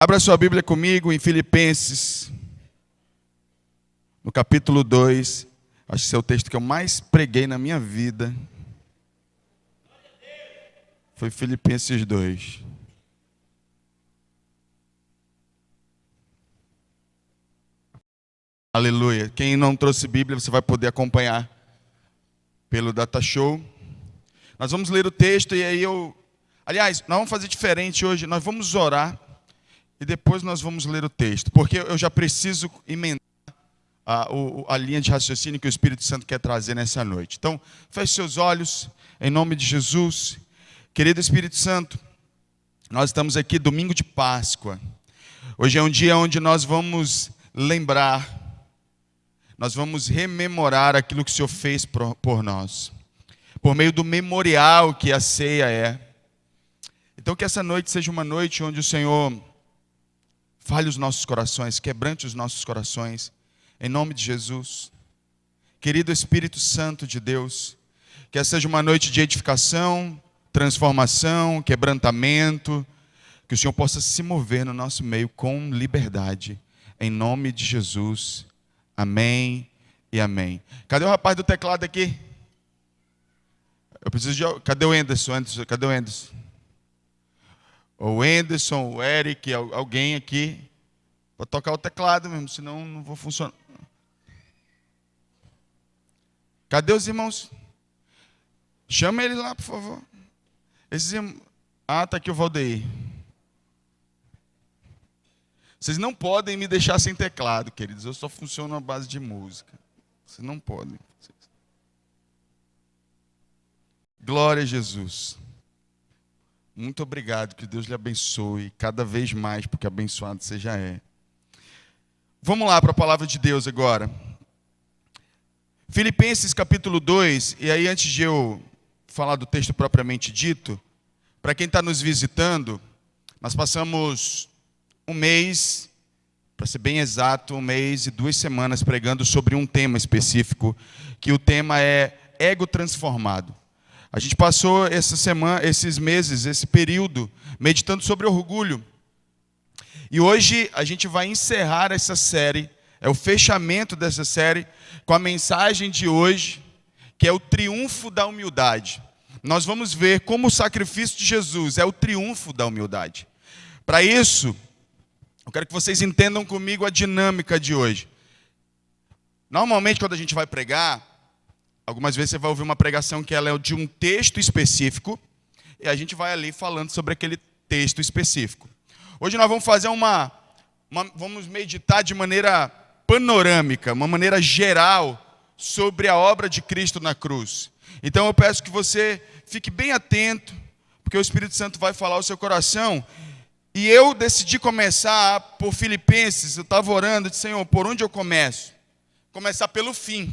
Abra sua Bíblia comigo em Filipenses, no capítulo 2. Acho que esse é o texto que eu mais preguei na minha vida. Foi Filipenses 2. Aleluia. Quem não trouxe Bíblia, você vai poder acompanhar pelo Data Show. Nós vamos ler o texto e aí Aliás, nós vamos fazer diferente hoje. Nós vamos orar e depois nós vamos ler o texto. Porque eu já preciso emendar a linha de raciocínio que o Espírito Santo quer trazer nessa noite. Então, feche seus olhos, em nome de Jesus. Querido Espírito Santo, nós estamos aqui domingo de Páscoa. Hoje é um dia onde nós vamos lembrar, nós vamos rememorar aquilo que o Senhor fez por nós, por meio do memorial que a ceia é. Então que essa noite seja uma noite onde o Senhor fale os nossos corações, quebrante os nossos corações, em nome de Jesus. Querido Espírito Santo de Deus, que essa seja uma noite de edificação, transformação, quebrantamento, que o Senhor possa se mover no nosso meio com liberdade, em nome de Jesus. Amém e amém. Cadê o rapaz do teclado aqui? Eu preciso de... Cadê o Anderson? Cadê o Anderson? O Anderson, o Eric, alguém aqui, para tocar o teclado mesmo, senão não vou funcionar. Cadê os irmãos? Chama ele lá, por favor. Está aqui o Valdeir. Vocês não podem me deixar sem teclado, queridos. Eu só funciono à base de música. Vocês não podem. Glória a Jesus. Muito obrigado, que Deus lhe abençoe cada vez mais, porque abençoado você já é. Vamos lá para a palavra de Deus agora. Filipenses capítulo 2, e aí antes de eu falar do texto propriamente dito, para quem está nos visitando, nós passamos um mês, para ser bem exato, 1 mês e 2 semanas pregando sobre um tema específico, que o tema é ego transformado. A gente passou essa semana, esses meses, esse período, meditando sobre orgulho. E hoje a gente vai encerrar essa série, é o fechamento dessa série, com a mensagem de hoje, que é o triunfo da humildade. Nós vamos ver como o sacrifício de Jesus é o triunfo da humildade. Para isso, eu quero que vocês entendam comigo a dinâmica de hoje. Normalmente, quando a gente vai pregar, algumas vezes você vai ouvir uma pregação que ela é de um texto específico, e a gente vai ali falando sobre aquele texto específico. Hoje nós vamos fazer vamos meditar de maneira panorâmica, uma maneira geral, sobre a obra de Cristo na cruz. Então eu peço que você fique bem atento, porque o Espírito Santo vai falar ao seu coração. E eu decidi começar por Filipenses. Eu estava orando, disse: Senhor, por onde eu começo? Começar pelo fim.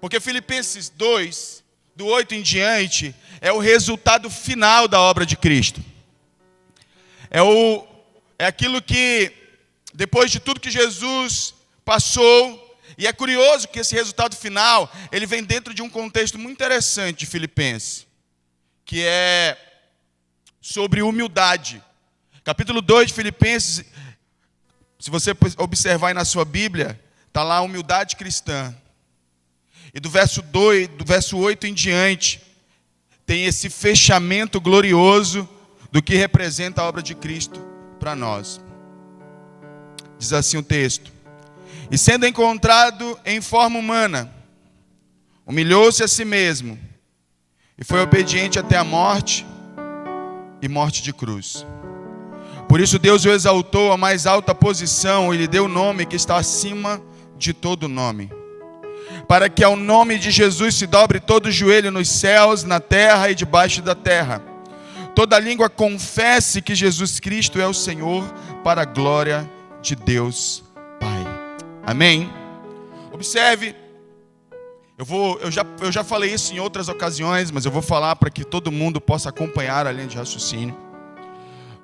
Porque Filipenses 2, do 8 em diante, é o resultado final da obra de Cristo. É aquilo que, depois de tudo que Jesus passou, e é curioso que esse resultado final, ele vem dentro de um contexto muito interessante de Filipenses, que é sobre humildade. Capítulo 2 de Filipenses, se você observar aí na sua Bíblia, está lá a humildade cristã. E do verso 8 em diante, tem esse fechamento glorioso do que representa a obra de Cristo para nós. Diz assim o texto: E sendo encontrado em forma humana, humilhou-se a si mesmo, e foi obediente até a morte, e morte de cruz. Por isso Deus o exaltou à mais alta posição, e lhe deu o nome que está acima de todo nome, para que ao nome de Jesus se dobre todo o joelho nos céus, na terra e debaixo da terra. Toda língua confesse que Jesus Cristo é o Senhor, para a glória de Deus Pai. Amém? Observe, eu já falei isso em outras ocasiões, mas eu vou falar para que todo mundo possa acompanhar a linha de raciocínio.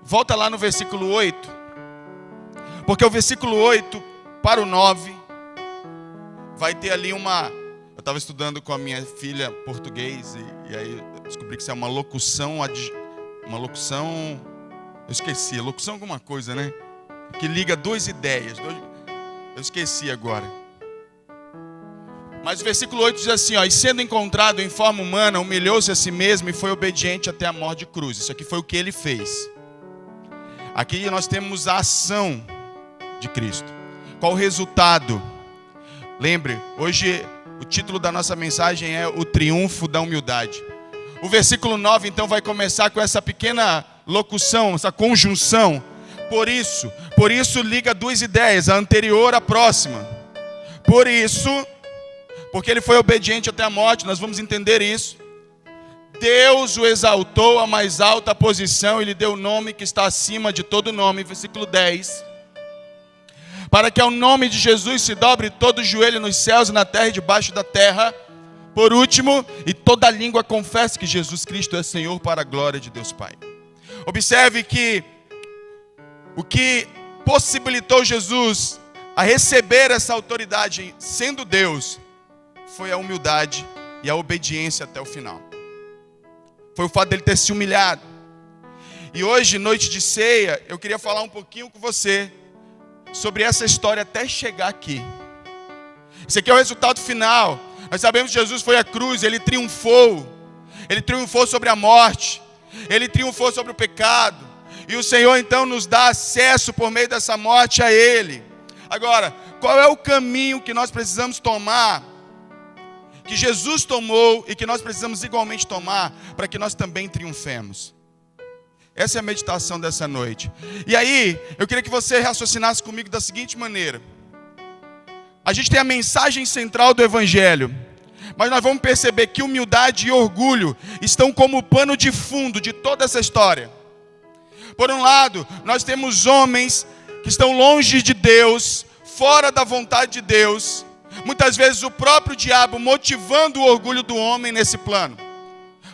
Volta lá no versículo 8, porque o versículo 8 para o 9... vai ter ali eu estava estudando com a minha filha português, e aí eu descobri que isso é uma locução Eu esqueci, locução é alguma coisa, né? Que liga duas ideias. Eu esqueci agora. Mas o versículo 8 diz assim, ó, e sendo encontrado em forma humana, humilhou-se a si mesmo e foi obediente até a morte de cruz. Isso aqui foi o que ele fez. Aqui nós temos a ação de Cristo. Qual o resultado? Lembre, hoje o título da nossa mensagem é o triunfo da humildade. O versículo 9 então vai começar com essa pequena locução, essa conjunção. Por isso liga duas ideias, a anterior à próxima. Por isso, porque ele foi obediente até a morte, nós vamos entender isso. Deus o exaltou à mais alta posição e lhe deu o nome que está acima de todo nome, versículo 10. Para que ao nome de Jesus se dobre todo o joelho nos céus e na terra e debaixo da terra. Por último, e toda língua confesse que Jesus Cristo é Senhor para a glória de Deus Pai. Observe que o que possibilitou Jesus a receber essa autoridade sendo Deus foi a humildade e a obediência até o final. Foi o fato dele ter se humilhado. E hoje, noite de ceia, eu queria falar um pouquinho com você sobre essa história até chegar aqui. Esse aqui é o resultado final. Nós sabemos que Jesus foi à cruz, ele triunfou. Ele triunfou sobre a morte. Ele triunfou sobre o pecado. E o Senhor então nos dá acesso por meio dessa morte a Ele. Agora, qual é o caminho que nós precisamos tomar, que Jesus tomou e que nós precisamos igualmente tomar, para que nós também triunfemos? Essa é a meditação dessa noite. E aí, eu queria que você raciocinasse comigo da seguinte maneira. A gente tem a mensagem central do Evangelho, mas nós vamos perceber que humildade e orgulho estão como pano de fundo de toda essa história. Por um lado, nós temos homens que estão longe de Deus, fora da vontade de Deus. Muitas vezes o próprio diabo motivando o orgulho do homem nesse plano.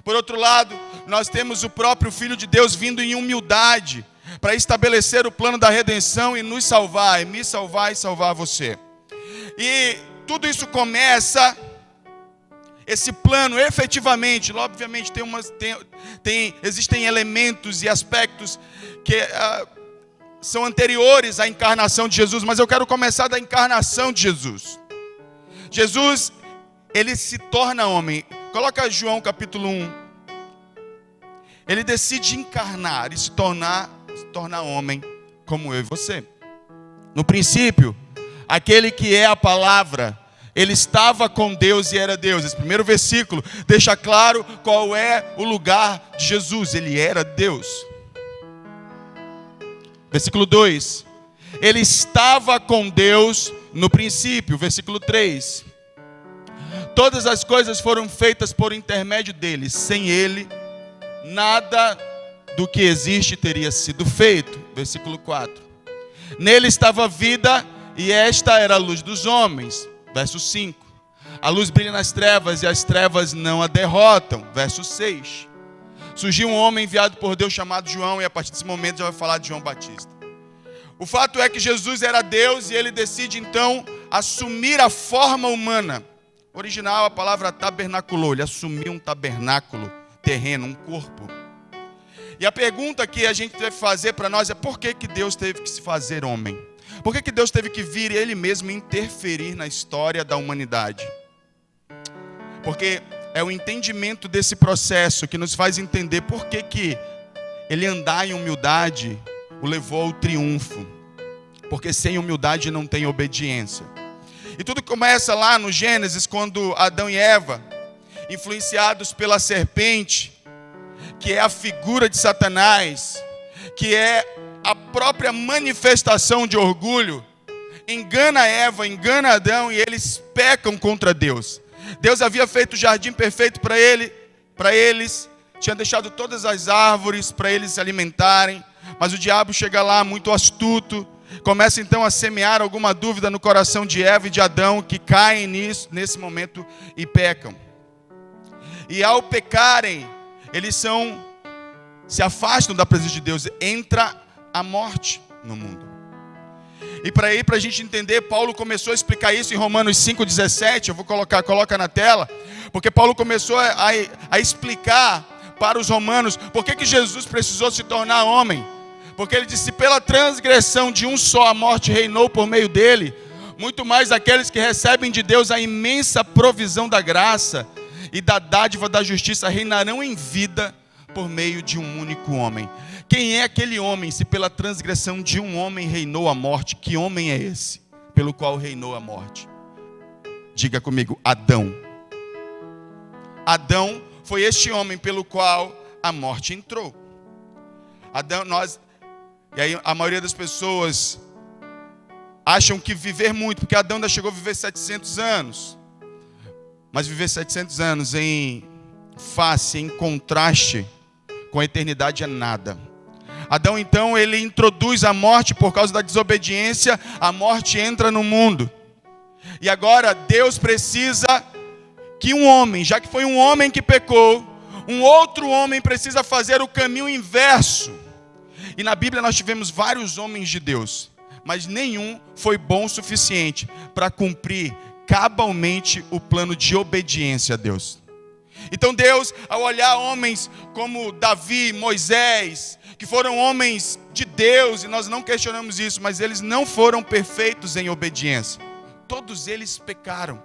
Por outro lado, nós temos o próprio Filho de Deus vindo em humildade para estabelecer o plano da redenção e nos salvar, e me salvar e salvar você. E tudo isso começa, esse plano efetivamente, obviamente existem elementos e aspectos que são anteriores à encarnação de Jesus, mas eu quero começar da encarnação de Jesus. Jesus, ele se torna homem. Coloca João capítulo 1. Ele decide encarnar e se tornar homem como eu e você. No princípio, aquele que é a palavra, ele estava com Deus e era Deus. Esse primeiro versículo deixa claro qual é o lugar de Jesus. Ele era Deus. Versículo 2. Ele estava com Deus no princípio. Versículo 3. Todas as coisas foram feitas por intermédio dele. Sem ele, nada do que existe teria sido feito. Versículo 4. Nele estava a vida e esta era a luz dos homens. Verso 5. A luz brilha nas trevas e as trevas não a derrotam. Verso 6. Surgiu um homem enviado por Deus chamado João, e a partir desse momento já vai falar de João Batista. O fato é que Jesus era Deus e ele decide então assumir a forma humana. Original, a palavra tabernaculou. Ele assumiu um tabernáculo terreno, um corpo. E a pergunta que a gente deve fazer para nós é: por que Deus teve que se fazer homem? Por que Deus teve que vir e Ele mesmo interferir na história da humanidade? Porque é o entendimento desse processo que nos faz entender por que Ele andar em humildade o levou ao triunfo. Porque sem humildade não tem obediência. E tudo começa lá no Gênesis, quando Adão e Eva, influenciados pela serpente, que é a figura de Satanás, que é a própria manifestação de orgulho, engana Eva, engana Adão, e eles pecam contra Deus. Deus havia feito o jardim perfeito para eles, tinha deixado todas as árvores para eles se alimentarem, mas o diabo chega lá muito astuto, começa então a semear alguma dúvida no coração de Eva e de Adão, que caem nesse momento e pecam. E ao pecarem, eles se afastam da presença de Deus, entra a morte no mundo. E para a gente entender, Paulo começou a explicar isso em Romanos 5,17, eu vou coloca na tela, porque Paulo começou a explicar para os romanos por que Jesus precisou se tornar homem. Porque ele disse: pela transgressão de um só a morte reinou por meio dele, muito mais aqueles que recebem de Deus a imensa provisão da graça e da dádiva da justiça reinarão em vida por meio de um único homem. Quem é aquele homem, se pela transgressão de um homem reinou a morte? Que homem é esse, pelo qual reinou a morte? Diga comigo: Adão. Adão foi este homem pelo qual a morte entrou. Adão, e aí a maioria das pessoas acham que viver muito, porque Adão ainda chegou a viver 700 anos. Mas viver 700 anos em contraste com a eternidade é nada. Adão, então, ele introduz a morte por causa da desobediência, a morte entra no mundo. E agora Deus precisa que um homem, já que foi um homem que pecou, um outro homem precisa fazer o caminho inverso. E na Bíblia nós tivemos vários homens de Deus, mas nenhum foi bom o suficiente para cumprir cabalmente o plano de obediência a Deus. Então Deus, ao olhar homens como Davi, Moisés, que foram homens de Deus, e nós não questionamos isso, mas eles não foram perfeitos em obediência. Todos eles pecaram.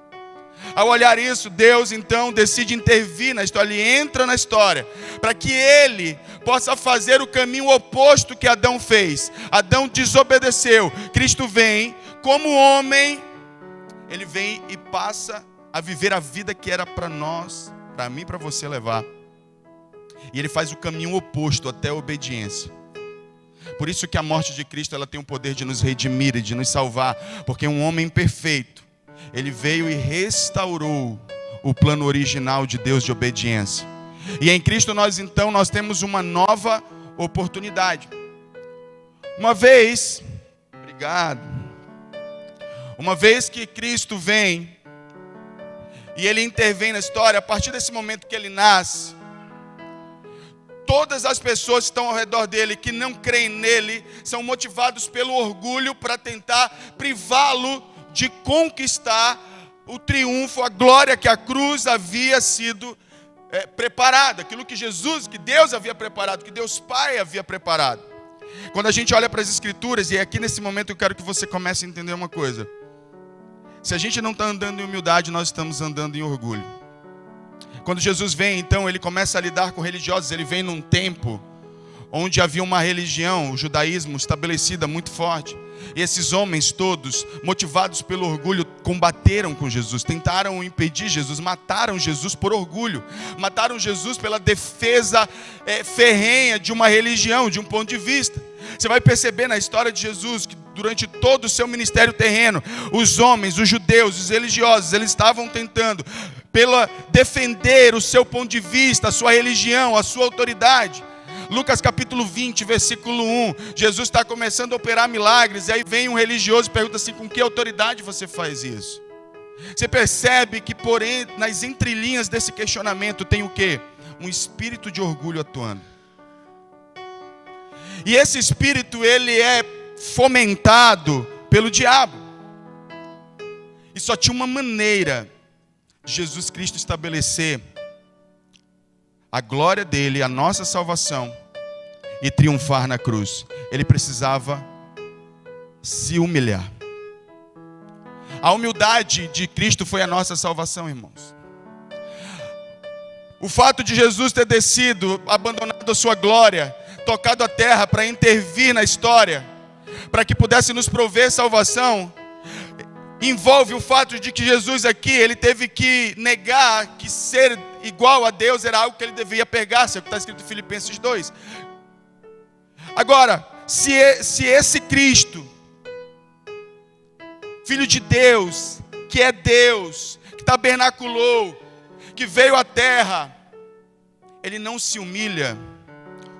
Ao olhar isso, Deus então decide intervir na história. Ele entra na história para que ele possa fazer o caminho oposto que Adão fez. Adão desobedeceu. Cristo vem como homem. Ele vem e passa a viver a vida que era para nós, para mim e para você levar. E ele faz o caminho oposto até a obediência. Por isso que a morte de Cristo, ela tem o poder de nos redimir e de nos salvar. Porque um homem perfeito, ele veio e restaurou o plano original de Deus de obediência. E em Cristo nós temos uma nova oportunidade. Uma vez que Cristo vem e ele intervém na história, a partir desse momento que ele nasce, todas as pessoas que estão ao redor dele, que não creem nele, são motivados pelo orgulho para tentar privá-lo de conquistar o triunfo, a glória que a cruz havia sido preparada, aquilo que Deus havia preparado, que Deus Pai havia preparado. Quando a gente olha para as Escrituras, e aqui nesse momento eu quero que você comece a entender uma coisa: se a gente não está andando em humildade, nós estamos andando em orgulho. Quando Jesus vem, então, ele começa a lidar com religiosos. Ele vem num tempo onde havia uma religião, o judaísmo, estabelecida muito forte. E esses homens todos, motivados pelo orgulho, combateram com Jesus, tentaram impedir Jesus, mataram Jesus por orgulho, mataram Jesus pela defesa ferrenha de uma religião, de um ponto de vista. Você vai perceber na história de Jesus que durante todo o seu ministério terreno, os homens, os judeus, os religiosos, eles estavam tentando defender o seu ponto de vista, a sua religião, a sua autoridade. Lucas capítulo 20, versículo 1, Jesus está começando a operar milagres, e aí vem um religioso e pergunta assim: com que autoridade você faz isso? Você percebe que nas entrelinhas desse questionamento tem o quê? Um espírito de orgulho atuando. E esse espírito, ele é fomentado pelo diabo. E só tinha uma maneira de Jesus Cristo estabelecer a glória dele, a nossa salvação, e triunfar na cruz. Ele precisava se humilhar. A humildade de Cristo foi a nossa salvação, irmãos. O fato de Jesus ter descido, abandonado a sua glória, tocado a terra para intervir na história, para que pudesse nos prover salvação, envolve o fato de que Jesus aqui, ele teve que negar que ser igual a Deus era algo que ele devia pegar, isso é o que está escrito em Filipenses 2. Agora, se esse Cristo, Filho de Deus, que é Deus, que tabernaculou, que veio à terra, ele não se humilha,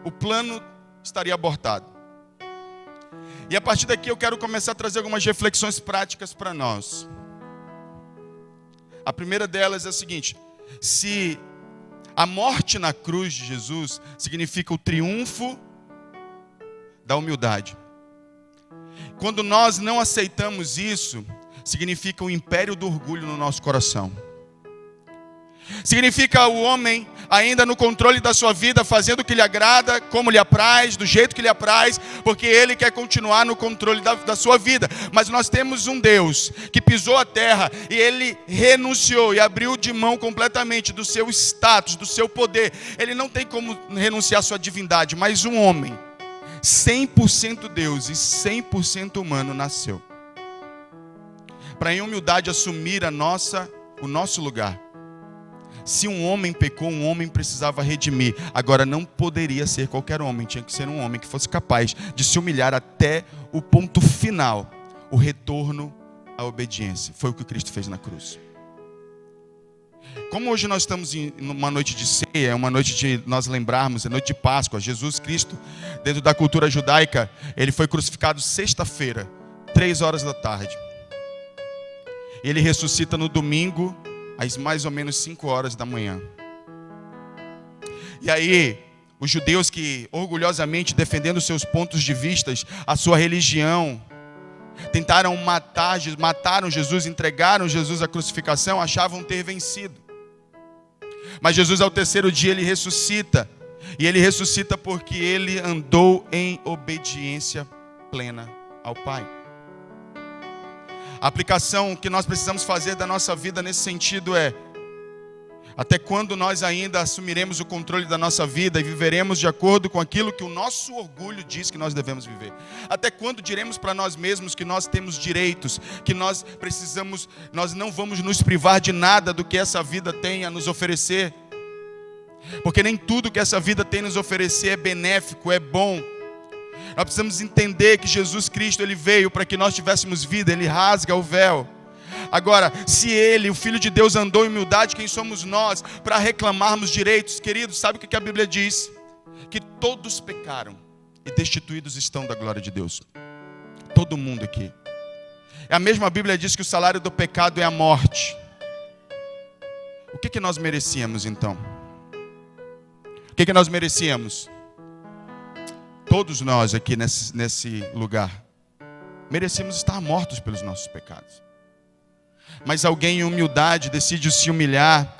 o plano estaria abortado. E a partir daqui eu quero começar a trazer algumas reflexões práticas para nós. A primeira delas é a seguinte: se a morte na cruz de Jesus significa o triunfo da humildade, quando nós não aceitamos isso, significa o império do orgulho no nosso coração. Significa o homem ainda no controle da sua vida, fazendo o que lhe agrada, como lhe apraz, do jeito que lhe apraz, porque Ele quer continuar no controle da sua vida. Mas nós temos um Deus que pisou a terra e Ele renunciou e abriu de mão completamente do seu status, do seu poder. Ele não tem como renunciar à sua divindade, mas um homem, 100% Deus e 100% humano, nasceu para em humildade assumir o nosso lugar. Se um homem pecou, um homem precisava redimir. Agora, não poderia ser qualquer homem. Tinha que ser um homem que fosse capaz de se humilhar até o ponto final. O retorno à obediência. Foi o que Cristo fez na cruz. Como hoje nós estamos em uma noite de ceia, é uma noite de nós lembrarmos, é noite de Páscoa. Jesus Cristo, dentro da cultura judaica, Ele foi crucificado sexta-feira, 3 horas da tarde. Ele ressuscita no domingo, às mais ou menos 5 horas da manhã. E aí, os judeus que orgulhosamente defendendo seus pontos de vista, a sua religião, tentaram mataram Jesus, entregaram Jesus à crucificação, achavam ter vencido. Mas Jesus ao terceiro dia ele ressuscita. E ele ressuscita porque ele andou em obediência plena ao Pai. A aplicação que nós precisamos fazer da nossa vida nesse sentido é: até quando nós ainda assumiremos o controle da nossa vida e viveremos de acordo com aquilo que o nosso orgulho diz que nós devemos viver? Até quando diremos para nós mesmos que nós temos direitos, que nós não vamos nos privar de nada do que essa vida tem a nos oferecer? Porque nem tudo que essa vida tem a nos oferecer é benéfico, é bom. Nós precisamos entender que Jesus Cristo, Ele veio para que nós tivéssemos vida, Ele rasga o véu. Agora, se Ele, o Filho de Deus, andou em humildade, quem somos nós para reclamarmos direitos? Queridos, sabe o que a Bíblia diz? Que todos pecaram e destituídos estão da glória de Deus. Todo mundo aqui. A mesma Bíblia diz que o salário do pecado é a morte. O que nós merecíamos então? O que nós merecíamos? Todos nós aqui nesse lugar merecemos estar mortos pelos nossos pecados. Mas alguém em humildade decide se humilhar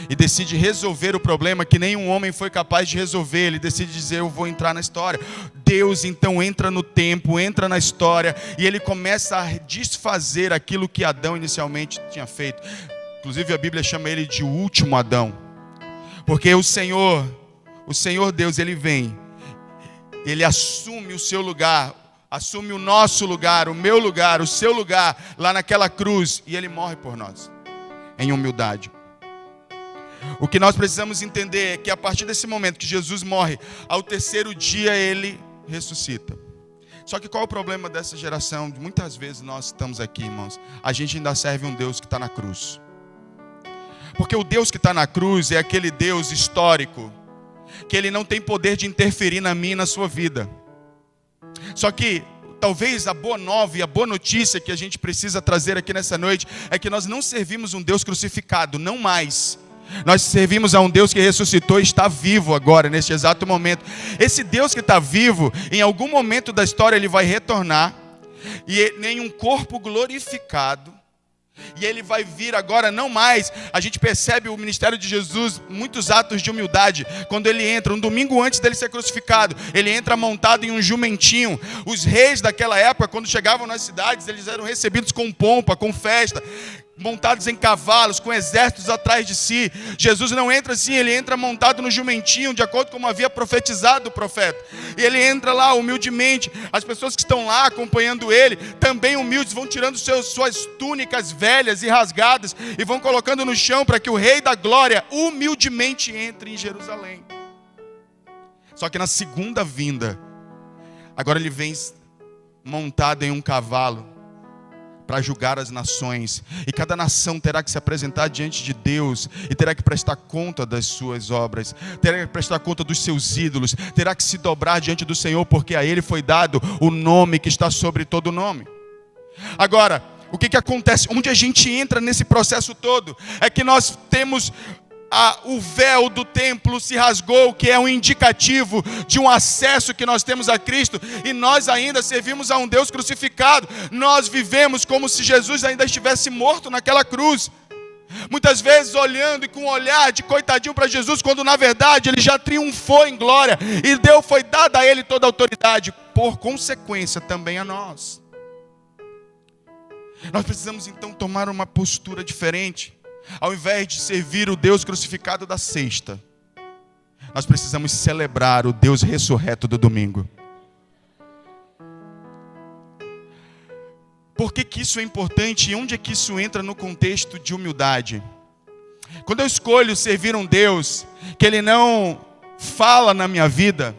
e decide resolver o problema que nenhum homem foi capaz de resolver. Ele decide dizer: eu vou entrar na história. Deus então entra no tempo, entra na história, e Ele começa a desfazer aquilo que Adão inicialmente tinha feito. Inclusive a Bíblia chama ele de o último Adão. Porque o Senhor Deus, Ele vem, Ele assume o seu lugar, assume o nosso lugar, o meu lugar, o seu lugar, lá naquela cruz, e Ele morre por nós, em humildade. O que nós precisamos entender é que a partir desse momento que Jesus morre, ao terceiro dia Ele ressuscita. Só que qual é o problema dessa geração? Muitas vezes nós estamos aqui, irmãos, a gente ainda serve um Deus que está na cruz. Porque o Deus que está na cruz é aquele Deus histórico, que Ele não tem poder de interferir na minha e na sua vida. Só que talvez a boa nova e a boa notícia que a gente precisa trazer aqui nessa noite é que nós não servimos um Deus crucificado, não mais. Nós servimos a um Deus que ressuscitou e está vivo agora, neste exato momento. Esse Deus que está vivo, em algum momento da história Ele vai retornar, e em um corpo glorificado. E Ele vai vir agora, não mais. A gente percebe o ministério de Jesus, muitos atos de humildade. Quando Ele entra, um domingo antes dele ser crucificado, Ele entra montado em um jumentinho. Os reis daquela época, quando chegavam nas cidades, eles eram recebidos com pompa, com festa, montados em cavalos, com exércitos atrás de si. Jesus não entra assim, Ele entra montado no jumentinho, de acordo com como havia profetizado o profeta. E Ele entra lá humildemente. As pessoas que estão lá acompanhando Ele, também humildes, vão tirando suas túnicas velhas e rasgadas e vão colocando no chão para que o Rei da Glória humildemente entre em Jerusalém. Só que na segunda vinda, agora Ele vem montado em um cavalo para julgar as nações, e cada nação terá que se apresentar diante de Deus, e terá que prestar conta das suas obras, terá que prestar conta dos seus ídolos, terá que se dobrar diante do Senhor, porque a Ele foi dado o nome que está sobre todo nome. Agora, o que acontece? Onde a gente entra nesse processo todo, é que nós temos o véu do templo se rasgou, que é um indicativo de um acesso que nós temos a Cristo, e nós ainda servimos a um Deus crucificado. Nós vivemos como se Jesus ainda estivesse morto naquela cruz. Muitas vezes olhando e com um olhar de coitadinho para Jesus, quando na verdade ele já triunfou em glória e foi dada a ele toda a autoridade, por consequência também a nós. Nós precisamos então tomar uma postura diferente. Ao invés de servir o Deus crucificado da sexta, nós precisamos celebrar o Deus ressurreto do domingo. Por que isso é importante e onde é que isso entra no contexto de humildade? Quando eu escolho servir um Deus que Ele não fala na minha vida,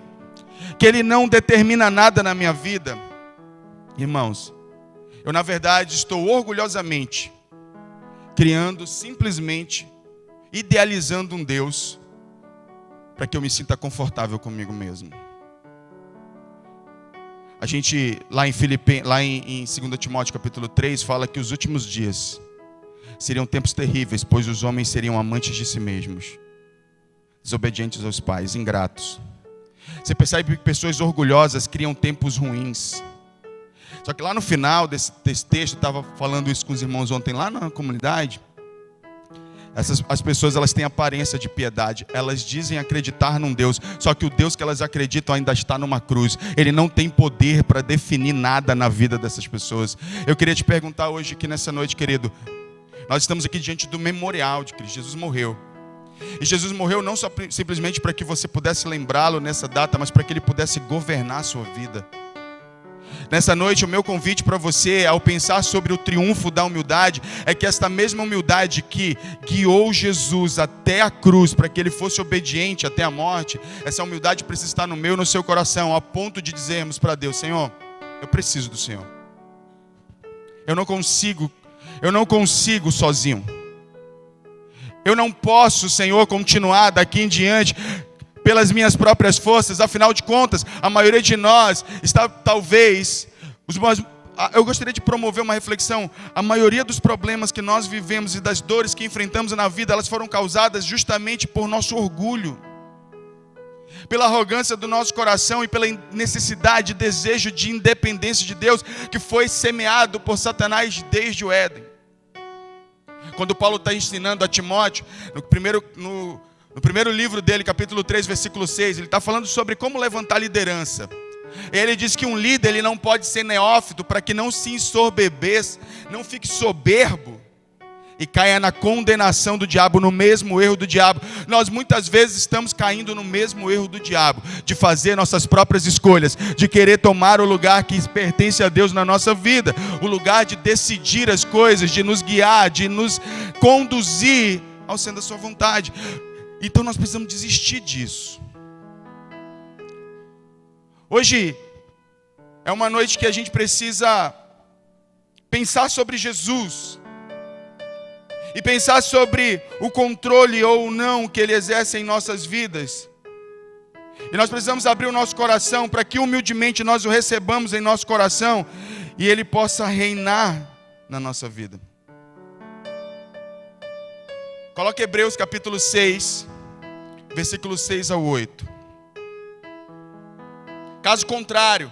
que Ele não determina nada na minha vida, irmãos, eu na verdade estou orgulhosamente criando, simplesmente idealizando um Deus para que eu me sinta confortável comigo mesmo. A gente, lá em 2 Timóteo capítulo 3, fala que os últimos dias seriam tempos terríveis, pois os homens seriam amantes de si mesmos, desobedientes aos pais, ingratos. Você percebe que pessoas orgulhosas criam tempos ruins. Só que lá no final desse texto, eu estava falando isso com os irmãos ontem lá na comunidade, as pessoas elas têm aparência de piedade, elas dizem acreditar num Deus, só que o Deus que elas acreditam ainda está numa cruz. Ele não tem poder para definir nada na vida dessas pessoas. Eu queria te perguntar hoje aqui nessa noite, querido, nós estamos aqui diante do memorial de Cristo. Jesus morreu. E Jesus morreu não só simplesmente para que você pudesse lembrá-lo nessa data, mas para que Ele pudesse governar a sua vida. Nessa noite, o meu convite para você, ao pensar sobre o triunfo da humildade, é que esta mesma humildade que guiou Jesus até a cruz, para que Ele fosse obediente até a morte, essa humildade precisa estar no meu e no seu coração, a ponto de dizermos para Deus: Senhor, eu preciso do Senhor. Eu não consigo sozinho. Eu não posso, Senhor, continuar daqui em diante pelas minhas próprias forças. Afinal de contas, a maioria de nós está talvez... Eu gostaria de promover uma reflexão. A maioria dos problemas que nós vivemos e das dores que enfrentamos na vida, elas foram causadas justamente por nosso orgulho, pela arrogância do nosso coração e pela necessidade e desejo de independência de Deus que foi semeado por Satanás desde o Éden. Quando Paulo está ensinando a Timóteo, no primeiro livro dele, capítulo 3, versículo 6, ele está falando sobre como levantar liderança. Ele diz que um líder ele não pode ser neófito para que não se ensorbebeça, não fique soberbo e caia na condenação do diabo, no mesmo erro do diabo. Nós muitas vezes estamos caindo no mesmo erro do diabo, de fazer nossas próprias escolhas, de querer tomar o lugar que pertence a Deus na nossa vida, o lugar de decidir as coisas, de nos guiar, de nos conduzir ao centro da sua vontade. Então nós precisamos desistir disso. Hoje é uma noite que a gente precisa pensar sobre Jesus e pensar sobre o controle ou não que Ele exerce em nossas vidas. E nós precisamos abrir o nosso coração para que humildemente nós o recebamos em nosso coração e Ele possa reinar na nossa vida. Coloque Hebreus capítulo 6, versículos 6 ao 8. Caso contrário,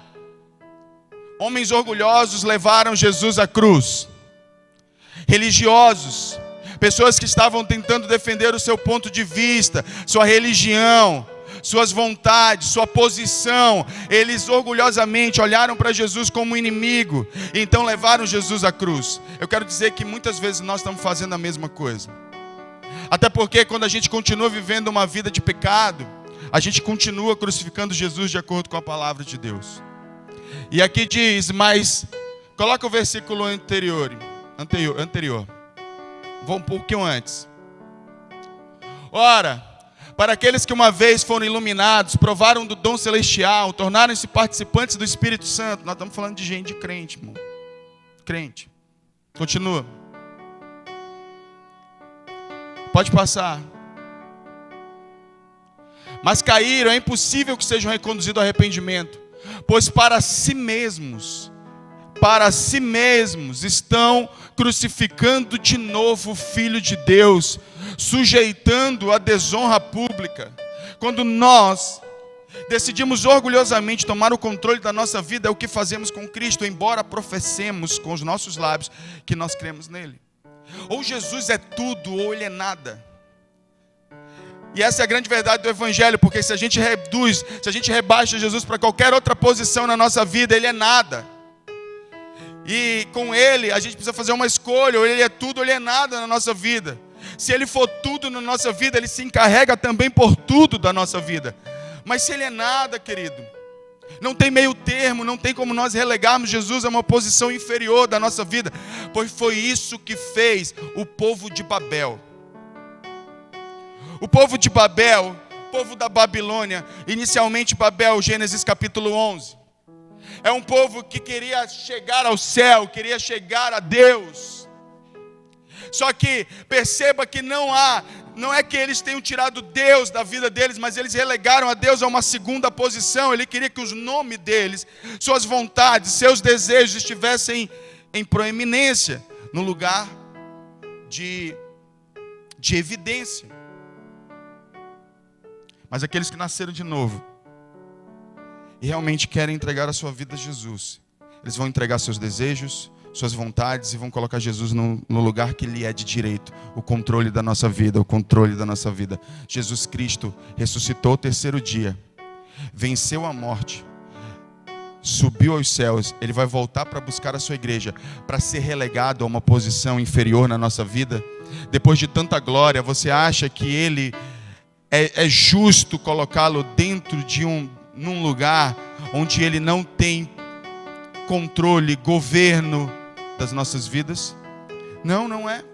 homens orgulhosos levaram Jesus à cruz. Religiosos, pessoas que estavam tentando defender o seu ponto de vista, sua religião, suas vontades, sua posição, eles orgulhosamente olharam para Jesus como inimigo, e então levaram Jesus à cruz. Eu quero dizer que muitas vezes nós estamos fazendo a mesma coisa. Até porque quando a gente continua vivendo uma vida de pecado, a gente continua crucificando Jesus de acordo com a palavra de Deus. E aqui diz, mas coloca o versículo anterior. Vou um pouquinho antes. Ora, para aqueles que uma vez foram iluminados, provaram do dom celestial, tornaram-se participantes do Espírito Santo. Nós estamos falando de gente de crente, irmão. Crente. Continua. Pode passar. Mas caíram, é impossível que sejam reconduzidos ao arrependimento, pois para si mesmos estão crucificando de novo o Filho de Deus, sujeitando a desonra pública. Quando nós decidimos orgulhosamente tomar o controle da nossa vida, é o que fazemos com Cristo, embora professemos com os nossos lábios que nós cremos nele. Ou Jesus é tudo, ou ele é nada. E essa é a grande verdade do Evangelho, porque se a gente reduz, se a gente rebaixa Jesus para qualquer outra posição na nossa vida, ele é nada. E com ele, a gente precisa fazer uma escolha, ou ele é tudo, ou ele é nada na nossa vida. Se ele for tudo na nossa vida, ele se encarrega também por tudo da nossa vida. Mas se ele é nada, querido, não tem meio termo, não tem como nós relegarmos Jesus a uma posição inferior da nossa vida, pois foi isso que fez o povo de Babel. O povo de Babel, o povo da Babilônia, inicialmente Babel, Gênesis capítulo 11, é um povo que queria chegar ao céu, queria chegar a Deus. Só que perceba que não é que eles tenham tirado Deus da vida deles, mas eles relegaram a Deus a uma segunda posição. Ele queria que os nomes deles, suas vontades, seus desejos estivessem em proeminência, no lugar de evidência. Mas aqueles que nasceram de novo e realmente querem entregar a sua vida a Jesus, eles vão entregar seus desejos, suas vontades e vão colocar Jesus no lugar que lhe é de direito, o controle da nossa vida, o controle da nossa vida. Jesus Cristo ressuscitou ao terceiro dia, venceu a morte, subiu aos céus. Ele vai voltar para buscar a sua igreja, para ser relegado a uma posição inferior na nossa vida. Depois de tanta glória, você acha que ele é justo colocá-lo dentro de num lugar onde ele não tem controle, governo das nossas vidas? Não, não é.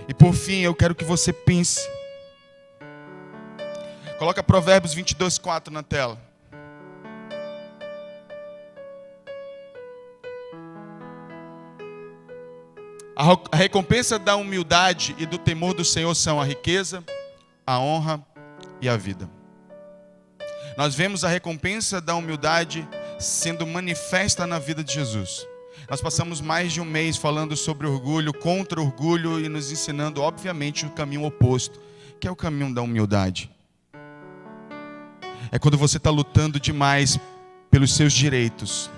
E por fim, eu quero que você pense. Coloca Provérbios 22:4 na tela. A recompensa da humildade e do temor do Senhor são a riqueza, a honra e a vida. Nós vemos a recompensa da humildade sendo manifesta na vida de Jesus. Nós passamos mais de um mês falando sobre orgulho, contra orgulho e nos ensinando, obviamente, o caminho oposto, que é o caminho da humildade. É quando você está lutando demais pelos seus direitos,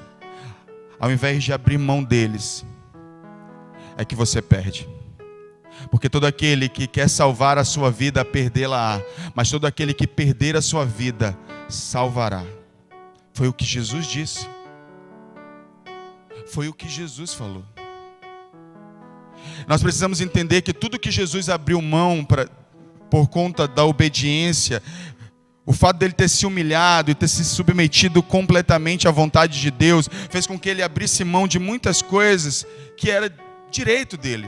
ao invés de abrir mão deles, é que você perde. Porque todo aquele que quer salvar a sua vida, perdê-la-á. Mas todo aquele que perder a sua vida, salvará. Foi o que Jesus disse. Foi o que Jesus falou. Nós precisamos entender que tudo que Jesus abriu mão por conta da obediência, o fato dele ter se humilhado e ter se submetido completamente à vontade de Deus, fez com que ele abrisse mão de muitas coisas que era direito dele.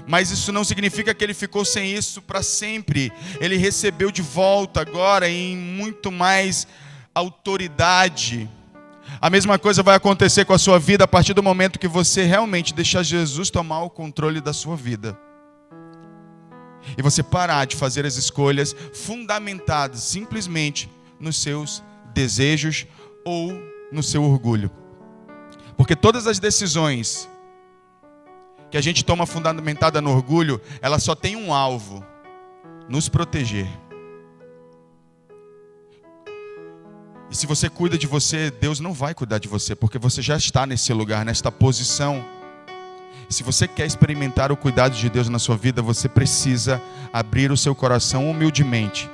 Mas isso não significa que ele ficou sem isso para sempre. Ele recebeu de volta agora em muito mais autoridade. A mesma coisa vai acontecer com a sua vida a partir do momento que você realmente deixar Jesus tomar o controle da sua vida. E você parar de fazer as escolhas fundamentadas simplesmente nos seus desejos ou no seu orgulho. Porque todas as decisões que a gente toma fundamentada no orgulho, ela só tem um alvo: nos proteger. E se você cuida de você, Deus não vai cuidar de você, porque você já está nesse lugar, nesta posição. Se você quer experimentar o cuidado de Deus na sua vida, você precisa abrir o seu coração humildemente,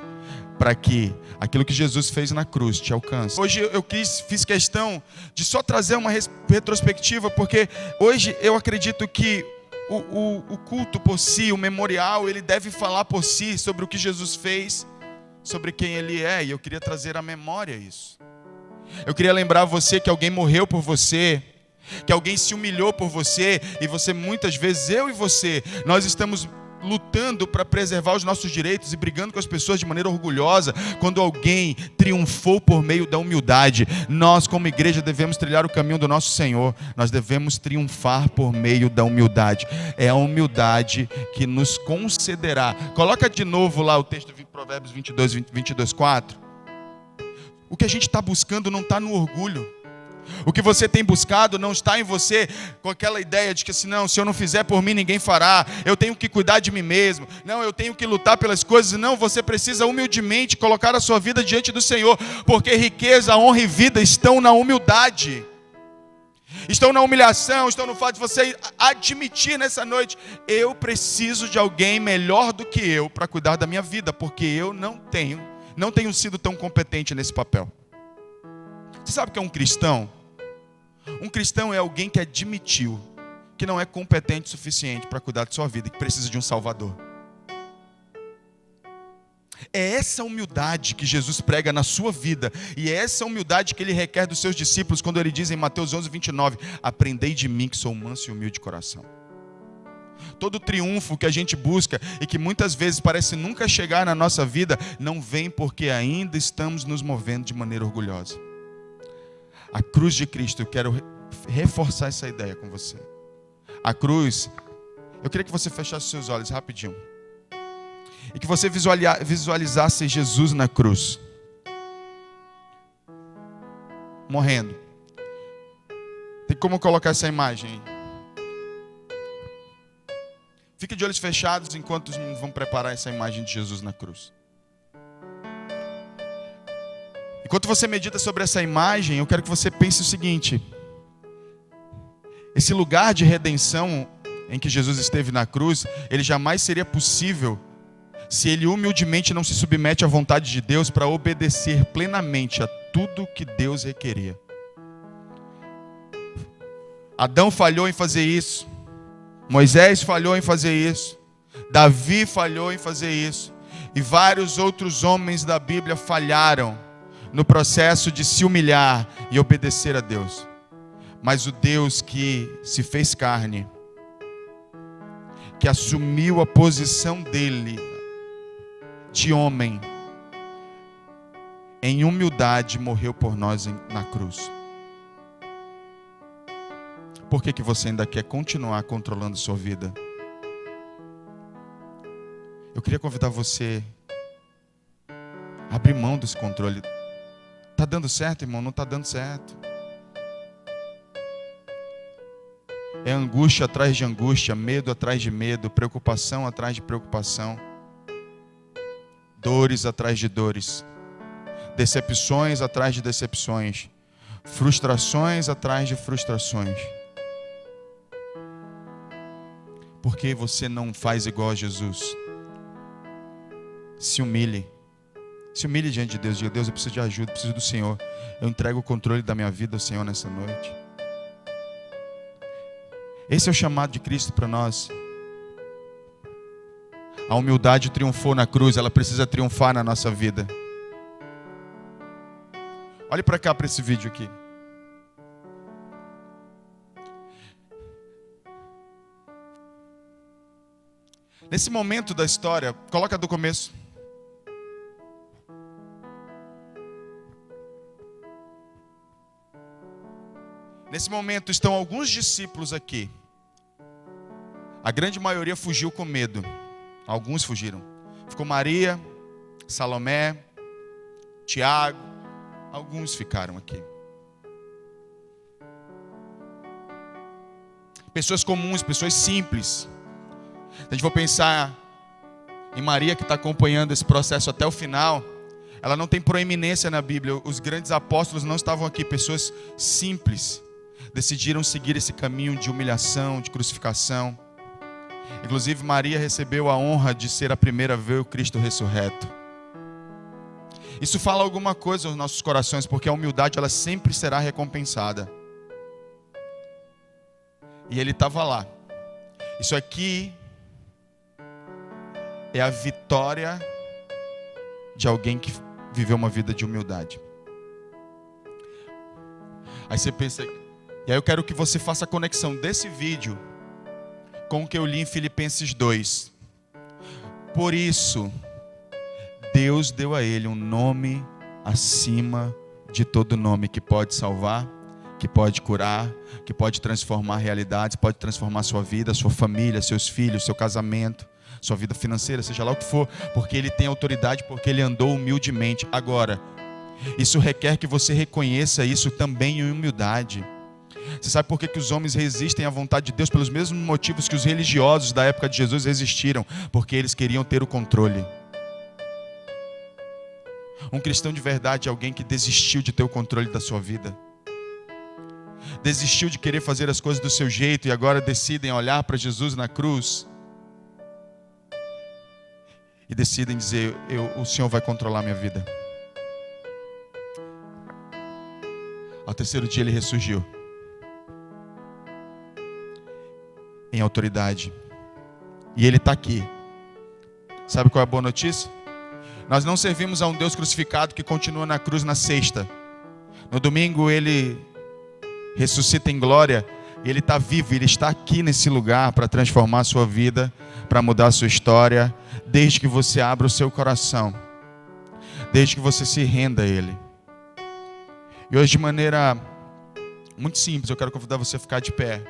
para que aquilo que Jesus fez na cruz te alcance. Hoje eu fiz questão de só trazer uma retrospectiva, porque hoje eu acredito que o culto por si, o memorial, ele deve falar por si sobre o que Jesus fez, sobre quem ele é, e eu queria trazer à memória isso. Eu queria lembrar você que alguém morreu por você, que alguém se humilhou por você, e você muitas vezes, eu e você, nós estamos lutando para preservar os nossos direitos e brigando com as pessoas de maneira orgulhosa, quando alguém triunfou por meio da humildade. Nós, como igreja, devemos trilhar o caminho do nosso Senhor. Nós devemos triunfar por meio da humildade. É a humildade que nos concederá. Coloca de novo lá o texto de Provérbios 22:4. O que a gente está buscando não está no orgulho. O que você tem buscado não está em você com aquela ideia de que se eu não fizer por mim, ninguém fará. Eu tenho que cuidar de mim mesmo. Não, eu tenho que lutar pelas coisas. Não, você precisa humildemente colocar a sua vida diante do Senhor, porque riqueza, honra e vida estão na humildade. estão na humilhação, estão no fato de você admitir nessa noite: eu preciso de alguém melhor do que eu para cuidar da minha vida, porque eu não tenho sido tão competente nesse papel. Você sabe o que é um cristão? Um cristão é alguém que admitiu que não é competente o suficiente para cuidar de sua vida e que precisa de um Salvador. É essa humildade que Jesus prega na sua vida, e é essa humildade que ele requer dos seus discípulos quando ele diz em Mateus 11:29: aprendei de mim que sou manso e humilde de coração. Todo triunfo que a gente busca e que muitas vezes parece nunca chegar na nossa vida, não vem porque ainda estamos nos movendo de maneira orgulhosa. A cruz de Cristo, eu quero reforçar essa ideia com você. A cruz, eu queria que você fechasse seus olhos rapidinho e que você visualizasse Jesus na cruz, morrendo. Tem como colocar essa imagem aí? Fique de olhos fechados enquanto os meninos vão preparar essa imagem de Jesus na cruz. Enquanto você medita sobre essa imagem, eu quero que você pense o seguinte: esse lugar de redenção em que Jesus esteve na cruz, ele jamais seria possível se ele humildemente não se submete à vontade de Deus para obedecer plenamente a tudo que Deus requeria. Adão falhou em fazer isso, Moisés falhou em fazer isso, Davi falhou em fazer isso, e vários outros homens da Bíblia falharam no processo de se humilhar e obedecer a Deus. Mas o Deus que se fez carne, que assumiu a posição dele de homem, em humildade morreu por nós na cruz. Por que você ainda quer continuar controlando sua vida? Eu queria convidar você a abrir mão desse controle. Está dando certo, irmão? Não está dando certo. É angústia atrás de angústia, medo atrás de medo, preocupação atrás de preocupação, dores atrás de dores, decepções atrás de decepções, frustrações atrás de frustrações. Por que você não faz igual a Jesus? Se humilhe. Se humilhe diante de Deus. Diga: Deus, eu preciso de ajuda, eu preciso do Senhor. Eu entrego o controle da minha vida ao Senhor nessa noite. Esse é o chamado de Cristo para nós. A humildade triunfou na cruz, ela precisa triunfar na nossa vida. Olhe para cá, para esse vídeo aqui. Nesse momento da história, coloca do começo. Nesse momento estão alguns discípulos aqui. A grande maioria fugiu com medo. Alguns fugiram. Ficou Maria, Salomé, Tiago. Alguns ficaram aqui. Pessoas comuns, pessoas simples. Se a gente for pensar em Maria, que está acompanhando esse processo até o final, ela não tem proeminência na Bíblia. Os grandes apóstolos não estavam aqui. Pessoas simples decidiram seguir esse caminho de humilhação, de crucificação. Inclusive Maria recebeu a honra de ser a primeira a ver o Cristo ressurreto. Isso fala alguma coisa aos nossos corações, porque a humildade ela sempre será recompensada. E ele estava lá. Isso aqui é a vitória de alguém que viveu uma vida de humildade. Aí você pensa, e aí eu quero que você faça a conexão desse vídeo com o que eu li em Filipenses 2. Por isso, Deus deu a ele um nome acima de todo nome, que pode salvar, que pode curar, que pode transformar realidades, pode transformar sua vida, sua família, seus filhos, seu casamento, sua vida financeira, seja lá o que for, porque ele tem autoridade, porque ele andou humildemente. Agora, isso requer que você reconheça isso também em humildade. Você sabe por que os homens resistem à vontade de Deus? Pelos mesmos motivos que os religiosos da época de Jesus resistiram, porque eles queriam ter o controle. Um cristão de verdade é alguém que desistiu de ter o controle da sua vida. desistiu de querer fazer as coisas do seu jeito e agora decidem olhar para Jesus na cruz e decidem dizer: o Senhor vai controlar minha vida. Ao terceiro dia ele ressurgiu em autoridade. E ele está aqui. Sabe qual é a boa notícia? Nós não servimos a um Deus crucificado que continua na cruz na sexta. No domingo ele ressuscita em glória. E ele está vivo, ele está aqui nesse lugar para transformar a sua vida, para mudar a sua história, desde que você abra o seu coração, desde que você se renda a Ele. E hoje, de maneira muito simples, eu quero convidar você a ficar de pé.